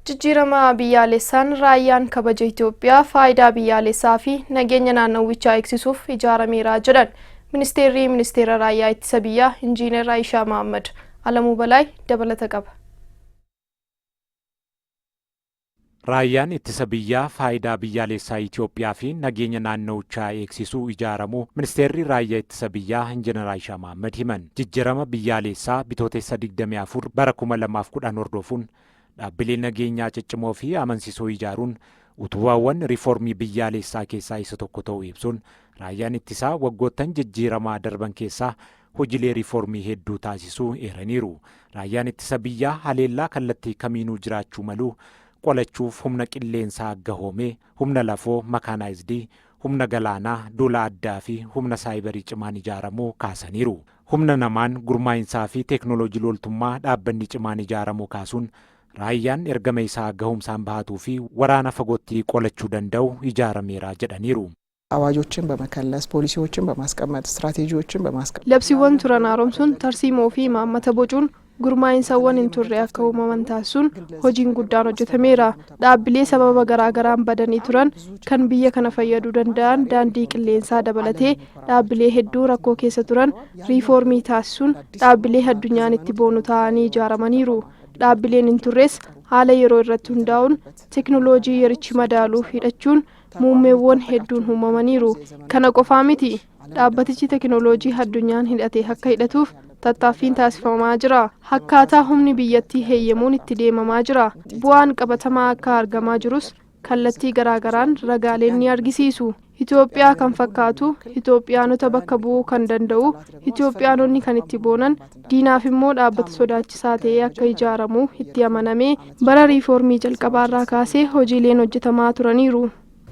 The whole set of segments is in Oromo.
Jijjiirama biyyaalessaan raayyaan kabaja Itoophiyaa faayidaa biyyaalessaa fi nageenya naannawichaa eegsisuuf ijaarameera jedhan ministeera raayyaa ittisa biyyaa Injiinar Aayishaa Mahammad. Alamuu Balaay dabalata qaba. Raayyaan ittisa biyyaa faayidaa biyyaalessaa Itoophiyaa fi nageenya naannawichaa eegsisuu ijaaramu ministeerri raayyaa ittisa biyyaa Injiinar Aayishaa Mahammad himan. Jijjiirama biyyaalessaa bitootessa 24 bara 2010 hordofuun dhaabbilee nageenyaa ciccimoo fi amansiisoo ijaaruun utubaawwan riiformii biyyaalessaa keessaa isa tokko ta'uu ibsuun raayyaan ittisaa waggoottan jijjiiramaa darban keessaa hojiilee riiformii hedduu taasisuu eeraniiru. Raayyaan ittisa biyyaa haleellaa kallattii kamiinuu jiraachuu malu qolachuuf humna qilleensaa gahoomee, humna lafoo makaanaayizidii, humna galaanaa, duula addaa fi humna saayibarii cimaan ijaaramuu kaasaniiru. Humna namaan gurmaa'insaa fi teeknooloojii loltummaa dhaabbanni cimaan ijaaramuu kaasuun raayyaan ergama isaa gahumsaan bahatuu fi waraana fagootti qolachuu danda'u ijaarameera jedhaniiru. አዋጆችን በመከለስ ፖሊሲዎችን በማስቀመጥ ስትራቴጂዎችን በማስቀመጥ ለብሲወን ቱረን አሮምሱን ተርሲሞ ፊ ማመተ ቦጩን gurmaa'insaawwan hin turre akka uumaman taasisuun hojiin guddaan hojjetameera. Dhaabbilee sababa garagaraan badanii turan kan biyya kana fayyaduu danda'an daandii qilleensaa dabalatee dhaabbilee hedduu rakkoo keessa turan riiformii taasisuun dhaabbilee addunyaan itti boonu ta'anii ijaaramaniiru. Dhaabbileen hin turres haala yeroo irratti hundaa'uun teeknooloojii yerichi madaaluuf hidhachuun muummeewwan hedduun uumamaniiru. Kana qofaa miti. Dhaabbatichi teeknooloojii addunyaan hidhatee akka hidhatuuf tattaaffiin taasifamaa jira. Akkaataa humni biyyattii heeyyamuun itti deemamaa jira. Bu'aan qabatamaa akka argamaa jirus kallattii garaagaraan ragaaleen ni argisiisu. Itoophiyaa kan fakkaatu, Itoophiyaanota bakka bu'uu kan danda'u, Itoophiyaanonni kan itti boonan, diinaaf immoo dhaabbata sodaachisaa ta'ee akka ijaaramu itti amanamee bara riiformii jalqabaarraa kaasee hojiileen hojjetamaa turaniiru.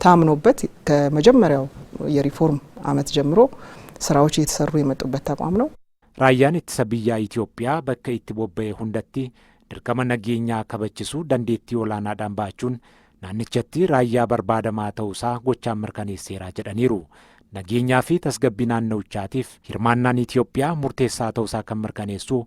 ታምኖበት ከመጀመሪያው የሪፎርም አመት ጀምሮ ስራዎች እየተሰሩ የመጡበት ተቋም ነው። Raayyaan ittisa biyyaa Itoophiyaa bakka itti bobba'e hundatti dirqama nageenyaa kabachiisuu dandeettii olaanaadhaan baachuun naannichatti raayyaa barbaadamaa ta'uusaa gochaan mirkaneesseera jedhaniiru. Nageenyaa fi tasgabbii naannawichaatiif hirmaannaan Itoophiyaa murteessaa ta'uusaa kan mirkaneessu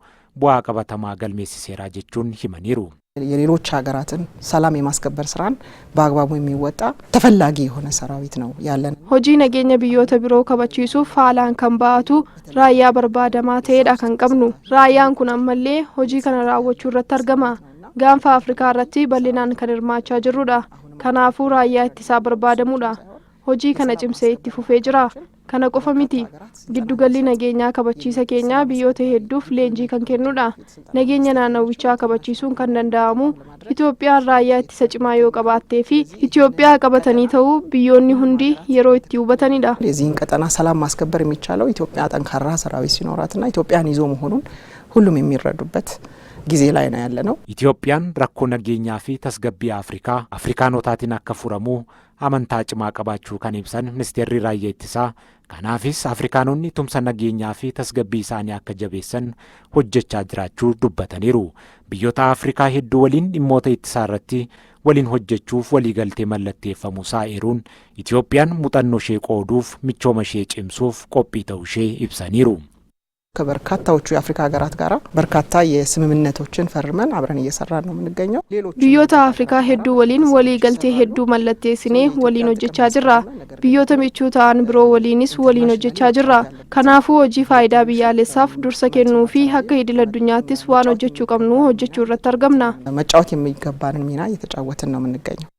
bu'aa qabatamaa galmeessiseera jechuun himaniiru. የሌሎች ሀገራትን ሰላም የማስከበር ስራን በአግባቡ የሚወጣ ተፈላጊ የሆነ ሰራዊት ነው ያለን። ሆጂ ነገኛ ቢዮተ ቢሮ ከበቺሱፍ ፋላን ከንባቱ ራያ በርባደማ ተሄዳ ከንቀብኑ ራያን ኩን አመሌ ሆጂ ከነ ራዎቹ ረት አርገማ ጋንፋ አፍሪካ ረቲ በሊናን ከንርማቻ ጅሩዳ ከናፉ ራያ ኢትሳ በርባደሙዳ ሆጂ ከነ ጭምሴ ኢtti fufee jira. Kana qofa miti. Giddugalli nageenyaa kabachiisa keenya biyyoota hedduuf leenjii kan kennudha. Nageenya naannawichaa kabachiisuun kan danda'amu Itoophiyaan raayyaa ittisa cimaa yoo qabaattee fi Itoophiyaa qabatanii ta'uu biyyoonni hundi yeroo itti hubatanidha. የዚህን ቀጠና ሰላም ማስከበር የሚቻለው ኢትዮጵያ ጠንካራ ሰራዊት ሲኖራትና ኢትዮጵያን ይዞ መሆኑን ሁሉም የሚረዱበት ጊዜ ላይ ነው ያለነው። ኢትዮጵያን rakkoo nageenyaa fi tasgabbii Afrikaanotaatiin akka furamu amantaa cimaa qabaachuu kan ibsan ministeerri raayyaa ittisaa. Kanaafis Afrikaanonni tumsa nageenyaa fi tasgabbii isaanii akka jabeessan hojjechaa jiraachuu dubbataniiru. Biyyoota Afrikaa hedduu waliin dhimmoota ittisaa irratti waliin hojjechuuf waliigaltee mallatteeffamuu eeruun Itoophiyaan muuxannoo ishee qooduuf michooma ishee cimsuuf qophii ta'uu ishee ibsaniiru. ከበርካታዎቹ የአፍሪካ ሀገራት ጋራ በርካታ የስምምነቶችን ፈርመን አብረን እየሰራን ነው የምንገኘው። ብዮታ አፍሪካ ሄዱ ወሊን ወሊገልቴ ሄዱ መለቴስኔ ወሊን ሆጀቻ ጅራ ብዮታ ሚቹታን ብሮ ወሊንስ ወሊን ሆጀቻ ጅራ ከናፉ ሆጂ ፋይዳ ብያለሳፍ ዱርሰ ከኑፊ ሀከ ሂድለ ዱኛቲስ ዋን ሆጀቹ ቀምኑ ሆጀቹ ረተርገምና መጫወት የሚገባንን ሚና እየተጫወትን ነው የምንገኘው።